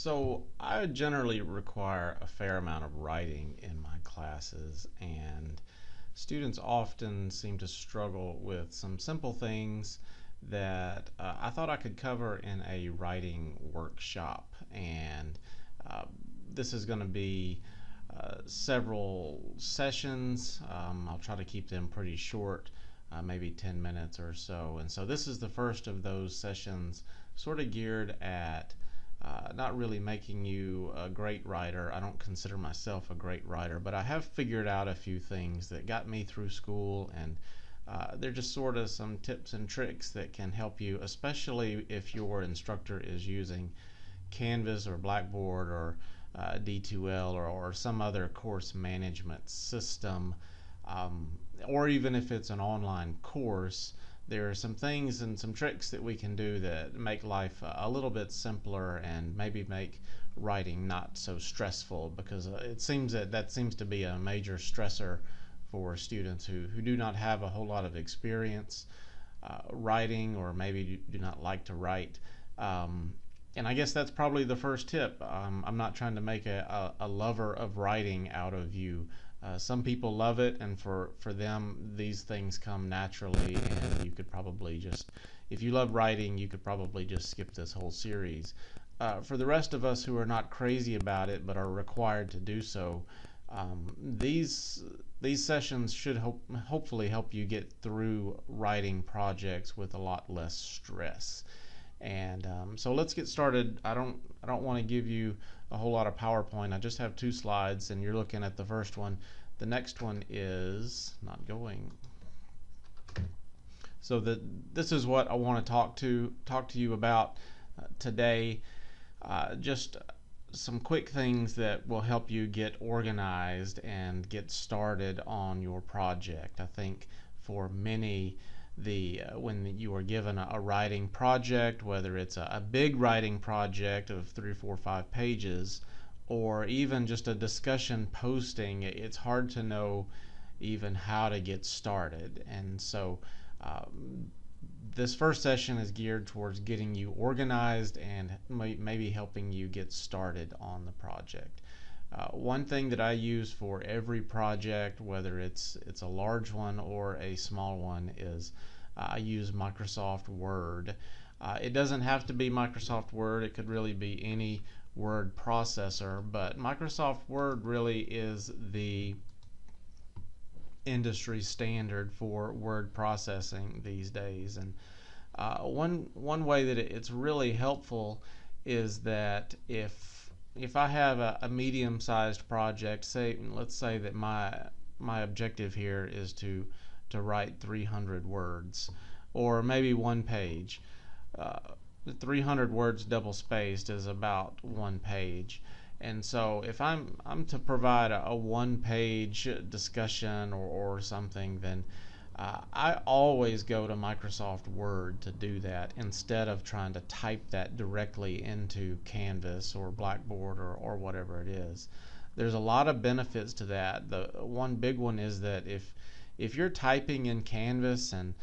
So I generally require a fair amount of writing in my classes, and students often seem to struggle with some simple things that I thought I could cover in a writing workshop. And uh, this is going to be several sessions. I'll try to keep them pretty short, maybe 10 minutes or so. And so this is the first of those sessions, sort of geared at not really making you a great writer. I don't consider myself a great writer, but I have figured out a few things that got me through school, and they're just sort of some tips and tricks that can help you, especially if your instructor is using Canvas or Blackboard or D2L or some other course management system, um, or even if it's an online course. There are some things and some tricks that we can do that make life a little bit simpler and maybe make writing not so stressful, because it seems that seems to be a major stressor for students who do not have a whole lot of experience writing, or maybe do not like to write. Um, and I guess that's probably the first tip. I'm not trying to make a lover of writing out of you. Some people love it, and for them, these things come naturally, and you could probably just, if you love writing, you could probably just skip this whole series. For the rest of us who are not crazy about it but are required to do so, these sessions should hopefully help you get through writing projects with a lot less stress. And so let's get started. I don't want to give you a whole lot of PowerPoint. I just have two slides, and you're looking at the first one. The next one is not going. So this is what I want to talk to you about today. Just some quick things that will help you get organized and get started on your project. I think for many, when you are given a writing project, whether it's a big writing project of 3, 4, 5 pages, or even just a discussion posting, it's hard to know even how to get started. And so this first session is geared towards getting you organized and maybe helping you get started on the project. One thing that I use for every project, whether it's a large one or a small one, is I use Microsoft Word. It doesn't have to be Microsoft Word. It could really be any word processor, but Microsoft Word really is the industry standard for word processing these days. And one way that it's really helpful is that if I have a medium-sized project, let's say that my objective here is to write 300 words, or maybe one page. 300 words double spaced is about one page. And so if I'm to provide a one page discussion or something, then I always go to Microsoft Word to do that, instead of trying to type that directly into Canvas or Blackboard or whatever it is. There's a lot of benefits to that. The one big one is that if you're typing in Canvas and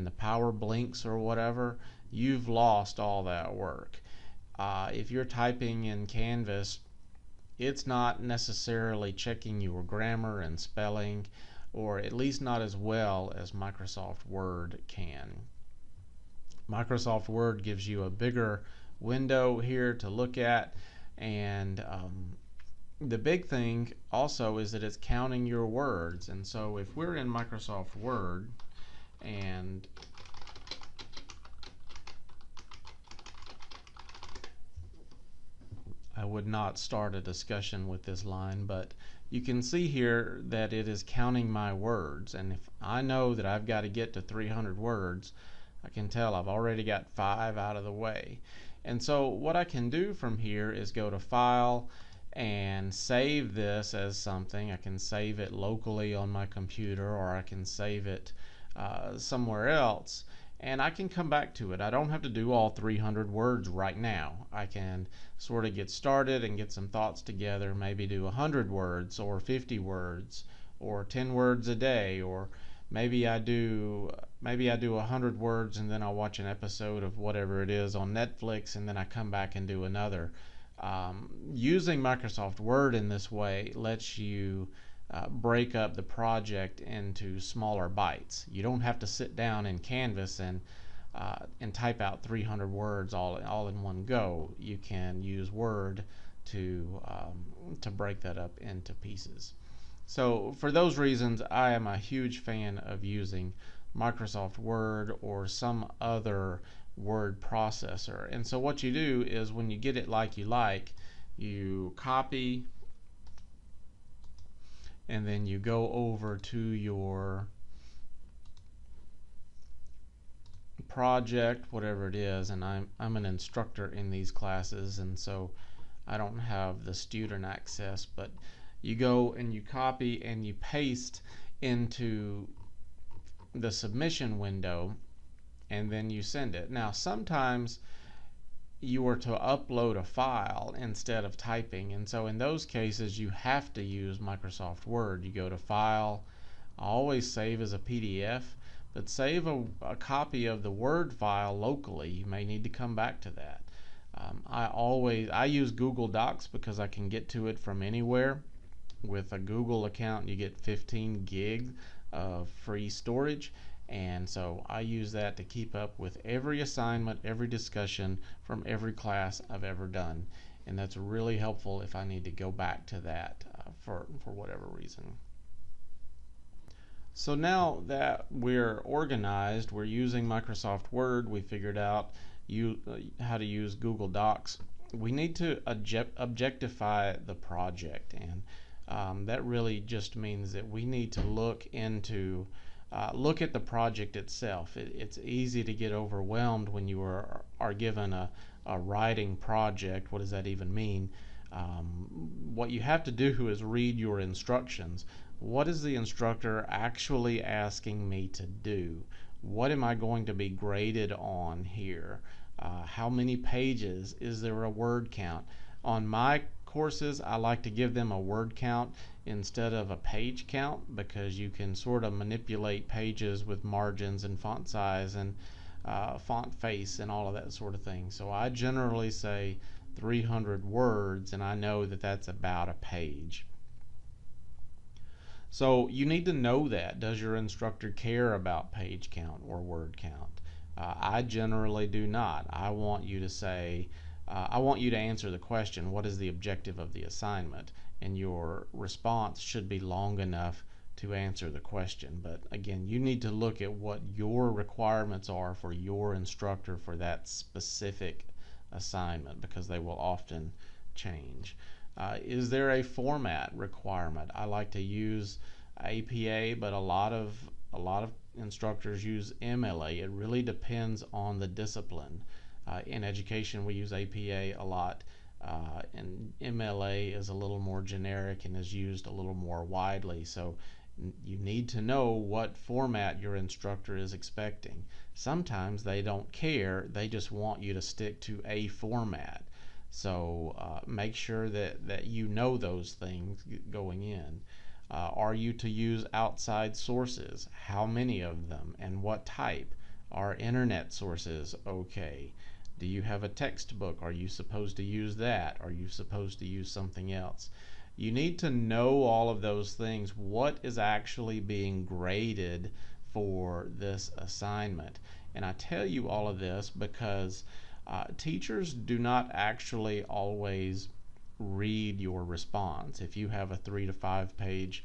the power blinks or whatever, you've lost all that work. If you're typing in Canvas, it's not necessarily checking your grammar and spelling, or at least not as well as Microsoft Word can. Microsoft Word gives you a bigger window here to look at, and the big thing also is that it's counting your words. And so if we're in Microsoft Word, and I would not start a discussion with this line, but you can see here that it is counting my words, and if I know that I've got to get to 300 words, I can tell I've already got 5 out of the way. And so what I can do from here is go to File and save this as something. I can save it locally on my computer, or I can save it somewhere else, and I can come back to it. I don't have to do all 300 words right now. I can sort of get started and get some thoughts together, maybe do 100 words or 50 words or 10 words a day, or maybe I do 100 words and then I'll watch an episode of whatever it is on Netflix, and then I come back and do another. Using Microsoft Word in this way lets you break up the project into smaller bites. You don't have to sit down in Canvas and type out 300 words all in one go. You can use Word to break that up into pieces. So for those reasons, I am a huge fan of using Microsoft Word or some other word processor. And so what you do is when you get it like you copy and then you go over to your project, whatever it is, and I'm an instructor in these classes, and so I don't have the student access, but you go and you copy and you paste into the submission window, and then you send it. Now sometimes you are to upload a file instead of typing, and so in those cases you have to use Microsoft Word. You go to File, always save as a PDF, but save a copy of the Word file locally. You may need to come back to that. I use Google Docs because I can get to it from anywhere. With a Google account you get 15 gig of free storage, and so I use that to keep up with every assignment, every discussion from every class I've ever done, and that's really helpful if I need to go back to that for whatever reason. So now that we're organized, we're using Microsoft Word, we figured out how to use Google Docs, we need to objectify the project, and that really just means that we need to look at the project itself. It's easy to get overwhelmed when you are given a writing project. What does that even mean? What you have to do is read your instructions. What is the instructor actually asking me to do? What am I going to be graded on here? How many pages? Is there a word count? On my courses, I like to give them a word count instead of a page count, because you can sort of manipulate pages with margins and font size and font face and all of that sort of thing. So I generally say 300 words, and I know that that's about a page. So you need to know that. Does your instructor care about page count or word count? I generally do not. I want you to say, I want you to answer the question, what is the objective of the assignment? And your response should be long enough to answer the question. But again, you need to look at what your requirements are for your instructor for that specific assignment, because they will often change. Is there a format requirement? I like to use APA, but a lot of instructors use MLA. It really depends on the discipline. In education, we use APA a lot, and MLA is a little more generic and is used a little more widely. So you need to know what format your instructor is expecting. Sometimes they don't care, they just want you to stick to a format. So make sure that you know those things going in. Are you to use outside sources? How many of them and what type? Are internet sources okay? Do you have a textbook? Are you supposed to use that? Are you supposed to use something else? You need to know all of those things. What is actually being graded for this assignment? And I tell you all of this because teachers do not actually always read your response. If you have a 3 to 5 page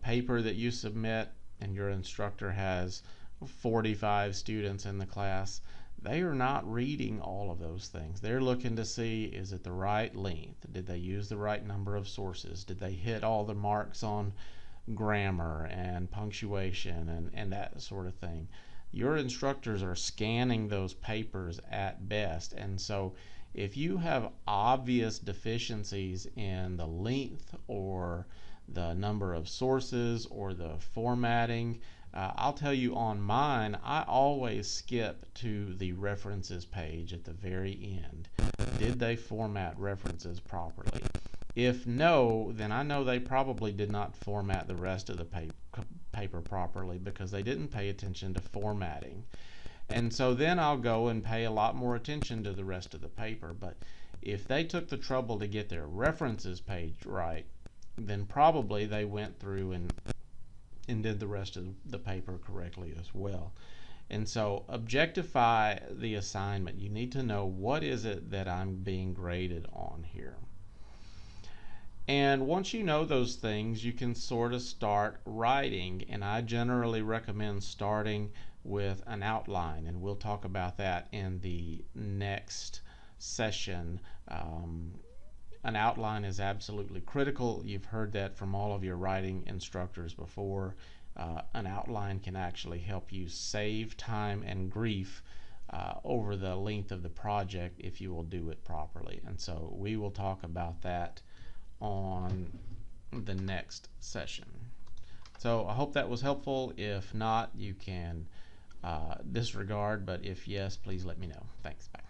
paper that you submit and your instructor has 45 students in the class, they are not reading all of those things. They're looking to see, is it the right length? Did they use the right number of sources? Did they hit all the marks on grammar and punctuation and that sort of thing? Your instructors are scanning those papers at best, and so if you have obvious deficiencies in the length or the number of sources or the formatting, I'll tell you on mine, I always skip to the references page at the very end. Did they format references properly? If no, then I know they probably did not format the rest of the paper properly because they didn't pay attention to formatting. And so then I'll go and pay a lot more attention to the rest of the paper. But If they took the trouble to get their references page right, then probably they went through and did the rest of the paper correctly as well. And so objectify the assignment. You need to know, what is it that I'm being graded on here? And once you know those things, you can sort of start writing. And I generally recommend starting with an outline, and we'll talk about that in the next session. An outline is absolutely critical. You've heard that from all of your writing instructors before. An outline can actually help you save time and grief over the length of the project if you will do it properly. And so we will talk about that on the next session. So I hope that was helpful. If not, you can disregard, but if yes, please let me know. Thanks. Bye.